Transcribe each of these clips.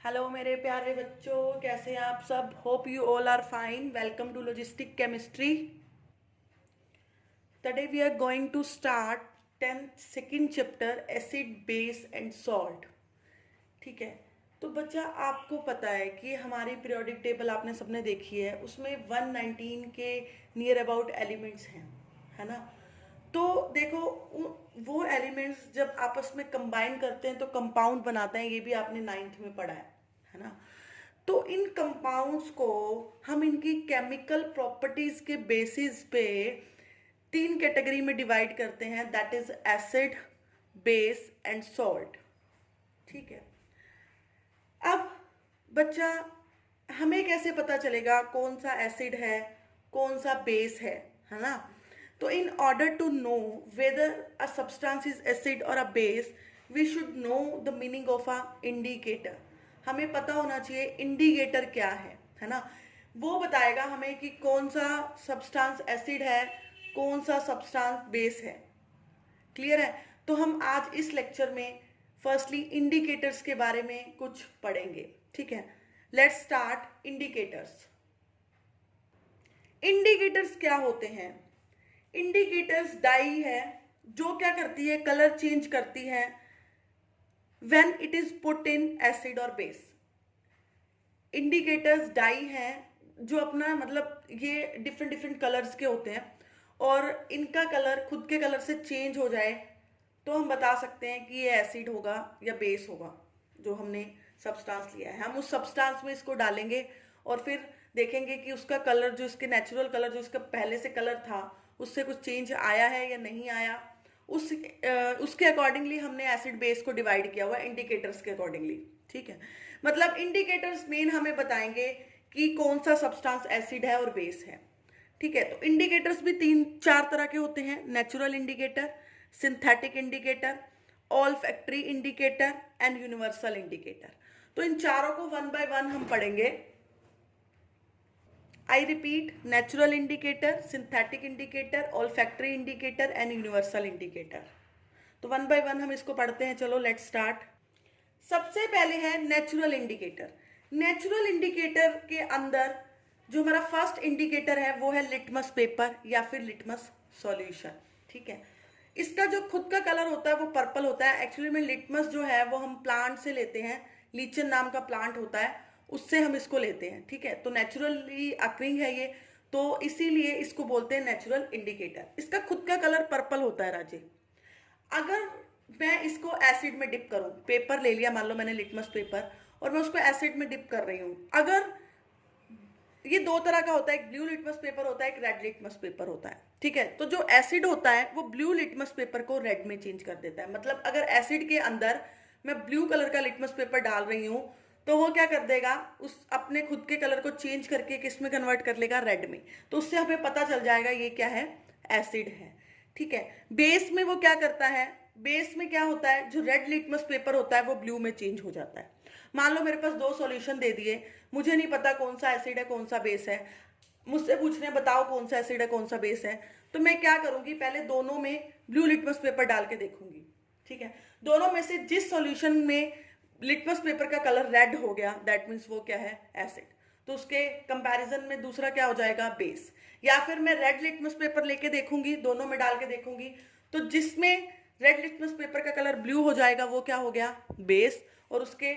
Hello मेरे प्यारे बच्चों, कैसे हैं आप सब। Hope you all are fine. Welcome to logistic chemistry. Today we are going to start 10th second chapter acid base and salt. ठीक है, तो बच्चा आपको पता है कि हमारी पीरियोडिक टेबल आपने सबने देखी है, उसमें 119 के नियर अबाउट एलिमेंट्स हैं, है ना। तो देखो, वो एलिमेंट्स जब आपस में कंबाइन करते हैं तो कंपाउंड बनाते हैं, ये भी आपने 9th में पढ़ा है ना। तो इन कंपाउंड्स को हम इनकी केमिकल प्रॉपर्टीज के बेसिस पे 3 कैटेगरी में डिवाइड करते हैं, that is acid, base and salt. ठीक है, अब बच्चा हमें कैसे पता चलेगा कौन सा एसिड है कौन सा बेस है ना। तो in order to know whether a substance is acid और a base, we should know the meaning of a indicator. हमें पता होना चाहिए इंडिकेटर क्या है ना। वो बताएगा हमें कि कौन सा सब्सटेंस एसिड है कौन सा सब्सटेंस बेस है। क्लियर है। तो हम आज इस लेक्चर में फर्स्टली इंडिकेटर्स के बारे में कुछ पढ़ेंगे। ठीक है, लेट्स स्टार्ट। इंडिकेटर्स। इंडिकेटर्स क्या होते हैं? इंडिकेटर्स डाई है जो क्या करती है, कलर चेंज करती है when it is put in acid और बेस। इंडिकेटर्स डाई हैं जो अपना मतलब ये डिफरेंट डिफरेंट कलर्स के होते हैं, और इनका कलर खुद के कलर से चेंज हो जाए तो हम बता सकते हैं कि ये एसिड होगा या बेस होगा। जो हमने सब्सटेंस लिया है, हम उस सब्सटेंस में इसको डालेंगे और फिर देखेंगे कि उसका कलर, जो इसके नेचुरल कलर, जो इसका पहले से कलर था, उससे कुछ चेंज आया है या नहीं आया। उसके अकॉर्डिंगली हमने एसिड बेस को डिवाइड किया हुआ इंडिकेटर्स के अकॉर्डिंगली। ठीक है, मतलब इंडिकेटर्स मेन हमें बताएंगे कि कौन सा सब्सटेंस एसिड है और बेस है। ठीक है, तो इंडिकेटर्स भी 3-4 तरह के होते हैं, natural indicator, synthetic indicator, olfactory indicator and universal indicator. तो इन चारों को वन बाय वन हम पढ़ेंगे। I repeat, natural indicator, synthetic indicator, olfactory indicator and universal indicator. तो वन बाय वन हम इसको पढ़ते हैं। चलो लेट्स स्टार्ट। सबसे पहले है नेचुरल इंडिकेटर। नेचुरल इंडिकेटर के अंदर जो हमारा फर्स्ट इंडिकेटर है वो है लिटमस पेपर या फिर लिटमस सॉल्यूशन। ठीक है, इसका जो खुद का कलर होता है वो पर्पल होता है। एक्चुअली में लिटमस जो है वो हम प्लांट से लेते हैं, लीचन नाम का प्लांट होता है, उससे हम इसको लेते हैं। ठीक है, तो नेचुरली अक्रिंग है ये, तो इसीलिए इसको बोलते हैं नेचुरल इंडिकेटर। इसका खुद का कलर पर्पल होता है राजे। अगर मैं इसको एसिड में डिप करूं, पेपर ले लिया, मान लो मैंने लिटमस पेपर, और मैं उसको एसिड में डिप कर रही हूं, अगर ये दो तरह का होता है, एक ब्लू लिटमस पेपर होता है, एक रेड लिटमस पेपर होता है। ठीक है, तो जो एसिड होता है वो ब्लू लिटमस पेपर को रेड में चेंज कर देता है। मतलब अगर एसिड के अंदर मैं ब्लू कलर का लिटमस पेपर डाल रही हूं तो वो क्या कर देगा, उस अपने खुद के कलर को चेंज करके किस में कन्वर्ट कर लेगा, रेड में। तो उससे हमें पता चल जाएगा ये क्या है, एसिड है। ठीक है, बेस में वो क्या करता है, बेस में क्या होता है, जो रेड लिटमस पेपर होता है वो ब्लू में चेंज हो जाता है। मान लो मेरे पास 2 सॉल्यूशन दे दिए, मुझे नहीं पता कौन सा एसिड है कौन सा बेस है, मुझसे पूछ रहे हैं बताओ कौन सा एसिड है कौन सा बेस है, तो मैं क्या करूंगी, पहले दोनों में ब्लू लिटमस पेपर डाल के देखूंगी। ठीक है, दोनों में से जिस सॉल्यूशन में लिटमस पेपर का कलर रेड हो गया, दैट मीन्स वो क्या है, एसिड। तो उसके कंपैरिजन में दूसरा क्या हो जाएगा, बेस। या फिर मैं रेड लिटमस पेपर लेके देखूंगी, दोनों में डाल के देखूंगी, तो जिसमें रेड लिटमस पेपर का कलर ब्लू हो जाएगा वो क्या हो गया, बेस, और उसके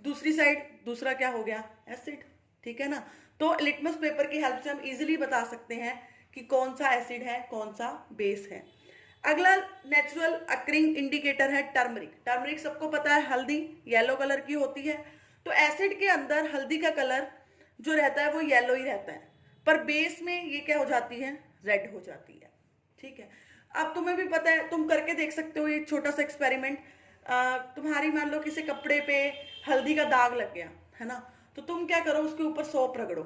दूसरी साइड दूसरा क्या हो गया, एसिड। ठीक है ना। तो लिटमस पेपर की हेल्प से हम इजीली बता सकते हैं कि कौन सा एसिड है कौन सा बेस है। अगला नेचुरल अक्रिंग इंडिकेटर है टर्मरिक। टर्मरिक सबको पता है, हल्दी येलो कलर की होती है। तो एसिड के अंदर हल्दी का कलर जो रहता है वो येलो ही रहता है, पर बेस में ये क्या हो जाती है, रेड हो जाती है। ठीक है, अब तुम्हें भी पता है, तुम करके देख सकते हो ये छोटा सा एक्सपेरिमेंट। तुम्हारी मान लो किसी कपड़े पे हल्दी का दाग लग गया है ना, तो तुम क्या करो, उसके ऊपर सोप रगड़ो,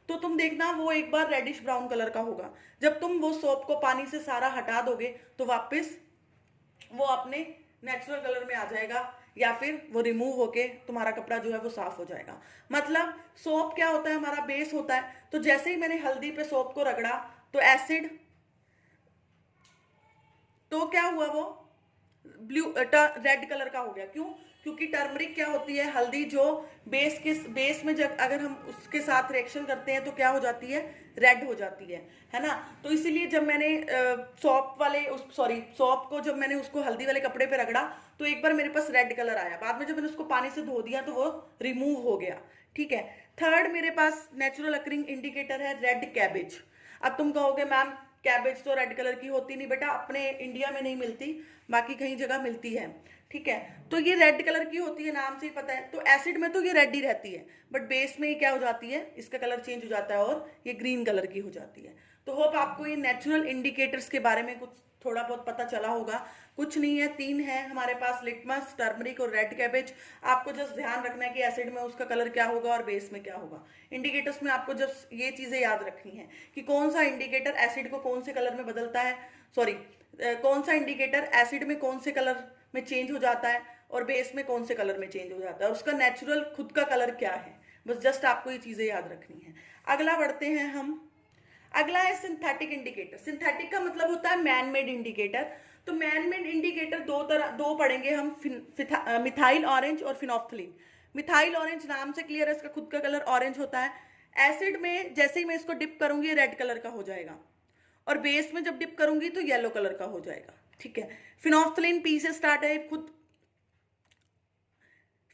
तो तुम देखना वो एक बार रेडिश ब्राउन कलर का होगा। जब तुम वो सोप को पानी से सारा हटा दोगे तो वापस वो अपने नेचुरल कलर में आ जाएगा, या फिर वो रिमूव होके तुम्हारा कपड़ा जो है वो साफ हो जाएगा। मतलब सोप क्या होता है, हमारा बेस होता है। तो जैसे ही मैंने हल्दी पे सोप को रगड़ा तो एसिड, तो क्या हुआ, वो ब्लू रेड कलर का हो गया। क्यों? क्योंकि टर्मरिक क्या होती है, हल्दी जो बेस में जब अगर हम उसके साथ रिएक्शन करते हैं तो क्या हो जाती है, रेड हो जाती है ना। तो इसीलिए जब मैंने सॉप को जब मैंने उसको हल्दी वाले कपड़े पे रगड़ा तो एक बार मेरे पास रेड कलर आया, बाद में जब मैंने उसको पानी से धो दिया तो वो रिमूव हो गया, ठीक है। थर्ड मेरे पास नेचुरल अकरिंग इंडिकेटर है रेड कैबेज। अब तुम कहोगे मैम कैबेज तो रेड कलर की होती नहीं, बेटा अपने इंडिया में नहीं मिलती, बाकी कहीं जगह मिलती है, ठीक है। तो ये रेड कलर की होती है, नाम से ही पता है। तो एसिड में तो ये रेड ही रहती है, बट बेस में ये क्या हो जाती है, इसका कलर चेंज हो जाता है और ये ग्रीन कलर की हो जाती है। तो होप आपको ये नेचुरल इंडिकेटर्स के बारे में कुछ थोड़ा बहुत पता चला होगा। कुछ नहीं है, 3 है हमारे पास, लिटमस, टर्मरिक और रेड कैबेज। आपको जस्ट ध्यान रखना है कि एसिड में उसका कलर क्या होगा और बेस में क्या होगा। इंडिकेटर्स में आपको जस्ट ये चीजें याद रखनी है कि कौन सा इंडिकेटर एसिड को कौन से कलर में बदलता है, कौन सा इंडिकेटर एसिड में कौन से कलर में चेंज हो जाता है और बेस में कौन से कलर में चेंज हो जाता है, और उसका नेचुरल खुद का कलर क्या है। बस जस्ट आपको ये चीजें याद रखनी है। अगला बढ़ते हैं हम। अगला है सिंथेटिक इंडिकेटर। सिंथेटिक का मतलब होता है मैन मेड इंडिकेटर। तो मैन मेड इंडिकेटर दो पढ़ेंगे हम, मिथाइल ऑरेंज और फिनोफ्थलीन। मिथाइल ऑरेंज नाम से क्लियर है, इसका खुद का कलर ऑरेंज होता है। एसिड में जैसे ही मैं इसको डिप करूंगी रेड कलर का हो जाएगा, और बेस में जब डिप करूंगी तो येलो कलर का हो जाएगा, ठीक है। फिनोफ्थलीन पी से स्टार्ट है,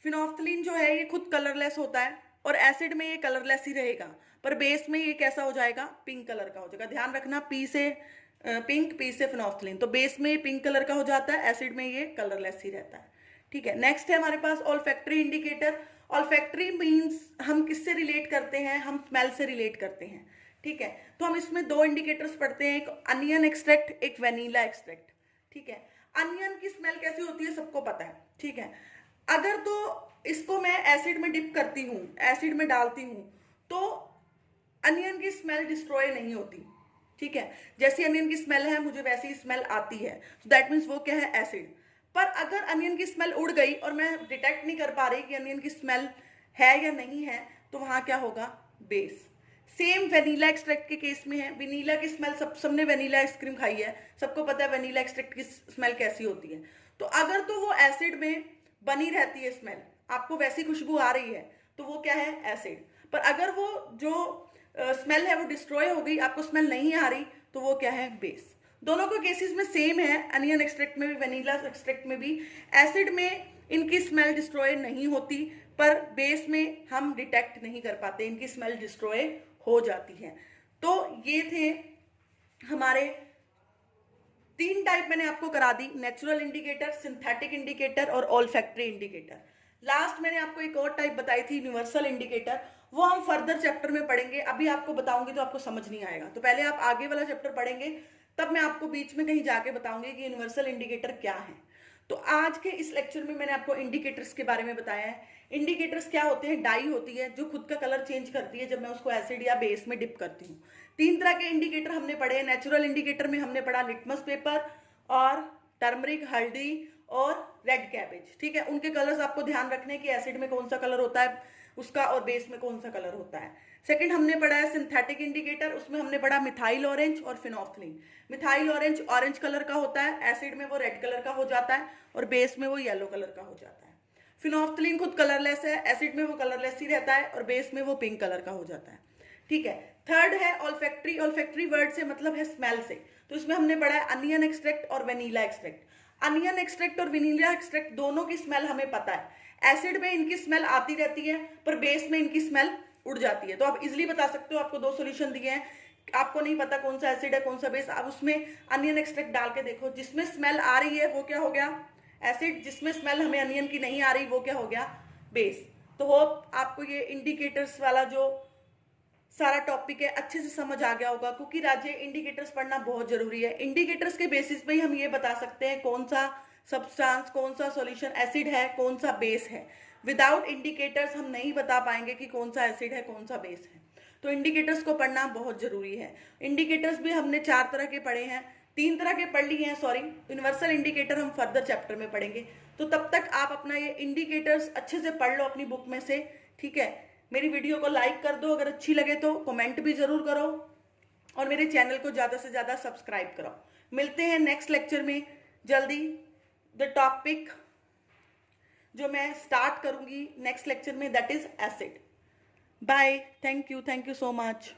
फिनोफ्थलीन जो है ये खुद कलरलेस होता है, और एसिड में ये कलरलेस ही रहेगा, पर बेस में ये कैसा हो जाएगा, पिंक कलर का हो जाएगा। ध्यान रखना, पी से फिनोफ्थलीन, तो बेस में ये पिंक कलर का हो जाता है, एसिड में ये कलरलेस ही रहता है, ठीक है। नेक्स्ट है हमारे पास ऑल्फैक्टरी इंडिकेटर। ऑल्फैक्टरी मीन्स हम किससे रिलेट करते हैं, हम स्मेल से रिलेट करते हैं, ठीक है। तो हम इसमें 2 इंडिकेटर्स पढ़ते हैं, एक अनियन एक्सट्रैक्ट, एक वेनिला एक्सट्रैक्ट, ठीक है। अनियन की स्मेल कैसी होती है सबको पता है, ठीक है। अगर तो इसको मैं एसिड में डिप करती हूँ, एसिड में डालती हूँ, तो अनियन की स्मेल डिस्ट्रॉय नहीं होती, ठीक है। जैसी अनियन की स्मेल है मुझे वैसी ही स्मेल आती है, तो दैट मीन्स वो क्या है, एसिड। पर अगर अनियन की स्मेल उड़ गई और मैं डिटेक्ट नहीं कर पा रही कि अनियन की स्मेल है या नहीं है, तो वहां क्या होगा, बेस। सेम वेनिला एक्सट्रैक्ट के केस में है। वेनिला की स्मेल सबने वेनिला आइसक्रीम खाई है, सबको पता है वेनिला एक्सट्रैक्ट की स्मेल कैसी होती है। तो अगर तो वो एसिड में बनी रहती है स्मेल, आपको वैसी खुशबू आ रही है, तो वो क्या है, एसिड। पर अगर वो जो स्मेल है वो डिस्ट्रॉय हो गई, आपको स्मेल नहीं आ रही, तो वो क्या है, बेस। दोनों के केसेस में सेम है, अनियन एक्सट्रैक्ट में भी वेनिला एक्सट्रैक्ट में भी। एसिड में इनकी स्मेल डिस्ट्रॉय नहीं होती, पर बेस में हम डिटेक्ट नहीं कर पाते, इनकी स्मेल डिस्ट्रॉय हो जाती है। तो ये थे हमारे 3 टाइप मैंने आपको करा दी, नेचुरल इंडिकेटर, सिंथेटिक इंडिकेटर और ऑल्फैक्टरी इंडिकेटर। लास्ट मैंने आपको एक और टाइप बताई थी, यूनिवर्सल इंडिकेटर, वो हम फर्दर चैप्टर में पढ़ेंगे। अभी आपको बताऊंगी तो आपको समझ नहीं आएगा, तो पहले आप आगे वाला चैप्टर पढ़ेंगे, तब मैं आपको बीच में कहीं जाके बताऊंगी कि यूनिवर्सल इंडिकेटर क्या है। तो आज के इस लेक्चर में मैंने आपको इंडिकेटर्स के बारे में बताया है। इंडिकेटर्स क्या होते हैं, डाई होती है जो खुद का कलर चेंज करती है जब मैं उसको एसिड या बेस में डिप करती हूँ। 3 तरह के इंडिकेटर हमने पढ़े हैं। नेचुरल इंडिकेटर में हमने पढ़ा लिटमस पेपर और टर्मरिक, हल्दी और रेड कैबेज, ठीक है। उनके कलर्स आपको ध्यान रखने कि एसिड में कौन सा कलर होता है उसका और बेस में कौन सा कलर होता है। सेकंड हमने पढ़ा है सिंथेटिक इंडिकेटर, उसमें हमने पढ़ा मिथाइल ऑरेंज और phenolphthalein. Methyl orange orange colour का होता है, एसिड में वो रेड कलर का हो जाता है और बेस में वो येलो कलर का हो जाता है। फिनोफ्थलीन खुद कलरलेस है, एसिड में वो कलरलेस ही रहता है और बेस में वो पिंक कलर का हो जाता है, ठीक है। थर्ड है ऑल्फैक्टरी। ऑल्फैक्टरी वर्ड से मतलब है स्मेल से, तो इसमें हमने पढ़ा है अनियन एक्सट्रैक्ट और वेनिला एक्सट्रैक्ट। अनियन एक्सट्रैक्ट और वेनिला एक्सट्रैक्ट दोनों की स्मेल हमें पता है, एसिड में इनकी स्मेल आती रहती है पर बेस में इनकी स्मेल उड़ जाती है। तो आप इजिली बता सकते हो, आपको 2 सॉल्यूशन दिए हैं, आपको नहीं पता कौन सा एसिड है कौन सा बेस, आप उसमें अनियन एक्सट्रैक्ट डाल के देखो, जिसमें स्मेल आ रही है वो क्या हो गया, एसिड। जिसमें स्मेल हमें अनियन की नहीं आ रही वो क्या हो गया, बेस। तो होप आपको ये इंडिकेटर्स वाला जो सारा टॉपिक है अच्छे से समझ आ गया होगा, क्योंकि राज्य इंडिकेटर्स पढ़ना बहुत जरूरी है। इंडिकेटर्स के बेसिस पे ही हम ये बता सकते हैं कौन सा सब्सटेंस, कौन सा सॉल्यूशन एसिड है, कौन सा बेस है। विदाउट इंडिकेटर्स हम नहीं बता पाएंगे कि कौन सा एसिड है कौन सा बेस है। तो इंडिकेटर्स को पढ़ना बहुत जरूरी है। इंडिकेटर्स भी हमने 4 तरह के पढ़े हैं, 3 तरह के पढ़ लिए हैं, सॉरी। यूनिवर्सल इंडिकेटर हम फर्दर चैप्टर में पढ़ेंगे। तो तब तक आप अपना ये इंडिकेटर्स अच्छे से पढ़ लो अपनी बुक में से, ठीक है। मेरी वीडियो को लाइक कर दो, अगर अच्छी लगे तो कमेंट भी जरूर करो और मेरे चैनल को ज़्यादा से ज़्यादा सब्सक्राइब करो। मिलते हैं नेक्स्ट लेक्चर में जल्दी। द टॉपिक जो मैं स्टार्ट करूंगी नेक्स्ट लेक्चर में, that is acid. Bye, thank you so much.